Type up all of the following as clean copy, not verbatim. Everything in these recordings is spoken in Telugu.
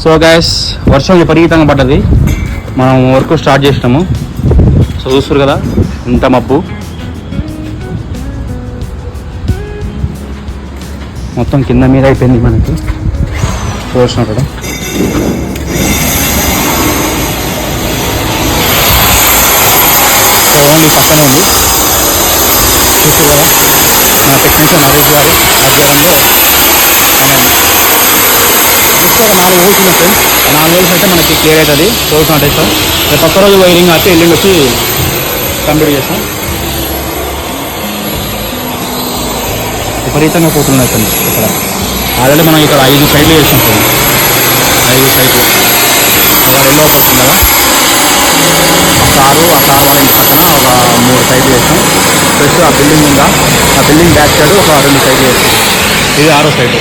సో గైస్ వర్షం విపరీతంగా పడ్డది, మనం వర్క్ స్టార్ట్ చేసినాము. సో చూస్తారు కదా ఇంత మబ్బు, మొత్తం కింద మీద అయిపోయింది మనకి చూసిన కూడా. ఓన్లీ పక్కనే ఉంది చూస్తారు కదా మన టెక్నీషియన్ నరేష్ గారు ఆధ్వర్యంలో ఒక 4 హోల్స్ ఉన్నాయి ఫ్రెండ్స్. 4 హోల్స్ అయితే మనకి క్లియర్ అవుతుంది. హోల్స్ అంటే సార్ రేపు ఒక్క రోజు వైరింగ్ అయితే ఎల్లుండి వచ్చి కంప్లీట్ చేస్తాం. విపరీతంగా పోతున్నాయి ఫ్రెండ్స్. ఇక్కడ ఆల్రెడీ మనం ఇక్కడ 5 సైడ్లు చేసాం ఫ్రెండ్స్. 5 సైడ్లు అక్కడ ఎల్లో వస్తుంది కదా, ఆ కారు వాళ్ళ ఇంటి పక్కన ఒక 3 సైడ్లు చేసాం. ప్లస్ ఆ బిల్డింగ్ ఉందా, ఆ బిల్డింగ్ బ్యాక్ సైడ్ ఒక 2 సైడ్లు చేసాం. ఇది 6వ సైడ్.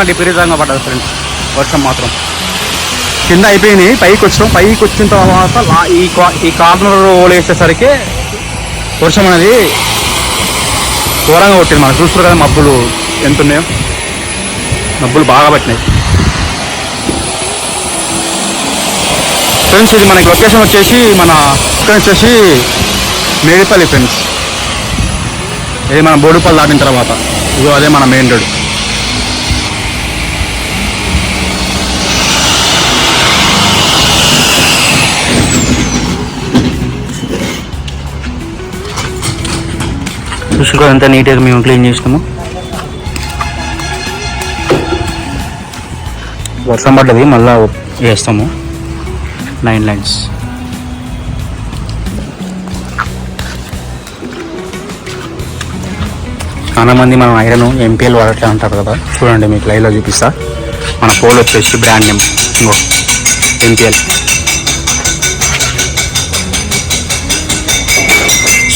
విపరీతంగా పడ్డది ఫ్రెండ్స్ వర్షం మాత్రం. కింద అయిపోయింది, పైకి వచ్చినాం. పైకి వచ్చిన తర్వాత ఈ కార్నర్ వేసేసరికి వర్షం అనేది ఘోరంగా కొట్టింది. మనం చూస్తారు కదా మబ్బులు ఎంత ఉన్నాయో, మబ్బులు బాగా పట్టినాయి ఫ్రెండ్స్. ఇది మనకి లొకేషన్ వచ్చేసి మేడిపల్లి ఫ్రెండ్స్. ఇది మన బోడుపల్లి దాటిన తర్వాత ఇదో అదే మన మెయిన్ రోడ్. చూసుకో ఎంత నీట్గా మేము క్లీన్ చేసినాము. వర్షం పడ్డది, మళ్ళీ వేస్తాము 9 లైన్స్. చాలా మంది మనం ఐరన్ ఎంపీఎల్ వాడట్లే అంటారు కదా, చూడండి మీకు లైవ్లో చూపిస్తా. మన పోల్ వచ్చేసి బ్రాండ్ నేమ్ ఇంకో ఎంపీఎల్.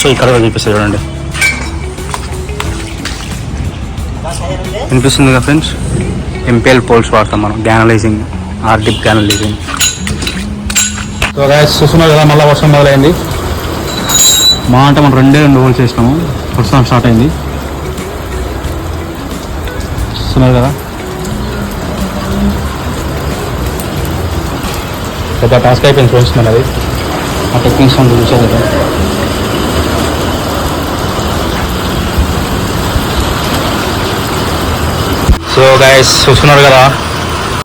సో ఇక్కడ చూపిస్తా చూడండి, వినిపిస్తుంది కదా ఫ్రెండ్స్. ఎంపీఎల్ పోల్స్ వాడతాం మనం, గ్యానలైజింగ్, ఆర్డిప్ గ్యానలైజింగ్. సో గైస్ చూస్తున్నారు కదా మళ్ళీ వర్షం మొదలైంది. మా అంటే మనం 2 హోల్స్ వేసినాము, వర్షం స్టార్ట్ అయింది. చూస్తున్నారు కదా పెద్ద టాస్క్ అయిపోయింది ఫ్రెండ్స్. మరి అది ఆ టెక్నిక్స్ చూసారు కదా. సో గైస్ చూస్తున్నారు కదా